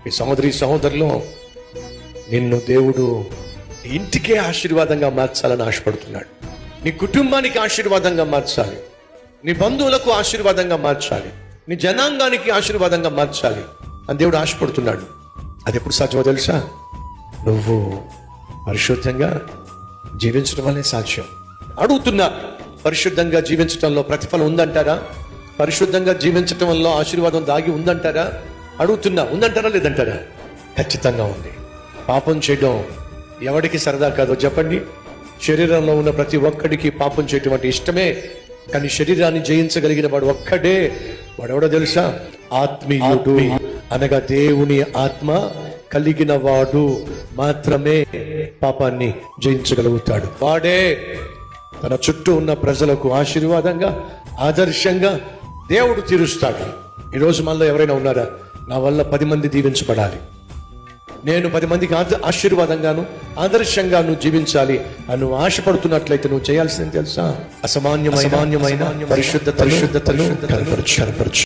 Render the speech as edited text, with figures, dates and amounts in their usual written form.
ఈ సహోదరి సహోదరులు, నిన్ను దేవుడు ఇంటికే ఆశీర్వాదంగా మార్చాలని ఆశపడుతున్నాడు. నీ కుటుంబానికి ఆశీర్వాదంగా మార్చాలి, నీ బంధువులకు ఆశీర్వాదంగా మార్చాలి, నీ జనాంగానికి ఆశీర్వాదంగా మార్చాలి అని దేవుడు ఆశపడుతున్నాడు. అది ఎప్పుడు సాధ్యమో తెలుసా? నువ్వు పరిశుద్ధంగా జీవించడం వల్లే సాధ్యం. అడుగుతున్నా, పరిశుద్ధంగా జీవించడంలో ప్రతిఫలం ఉందంటారా? పరిశుద్ధంగా జీవించటం వల్ల ఆశీర్వాదం దాగి ఉందంటారా? అడుగుతున్నా, ఉందంటారా లేదంటారా? ఖచ్చితంగా ఉంది. పాపం చేయడం ఎవడికి సరదా కాదో చెప్పండి. శరీరంలో ఉన్న ప్రతి ఒక్కడికి పాపం చేయటం అంటే ఇష్టమే. కానీ శరీరాన్ని జయించగలిగిన వాడు ఒక్కడే. వాడెవడో తెలుసా? ఆత్మీయుడు, అనగా దేవుని ఆత్మ కలిగిన వాడు మాత్రమే పాపాన్ని జయించగలుగుతాడు. వాడే తన చుట్టూ ఉన్న ప్రజలకు ఆశీర్వాదంగా, ఆదర్శంగా దేవుడు తీరుస్తాడు. ఈరోజు మనలో ఎవరైనా ఉన్నారా? నా వల్ల 10 మంది దీవించబడాలి, నేను 10 మందికి ఆశీర్వాదంగాను ఆదర్శంగాను జీవించాలి అని నువ్వు ఆశపడుతున్నట్లయితే నువ్వు చేయాల్సింది తెలుసా? అసామాన్యమైన పరిశుద్ధతను కనపరచు.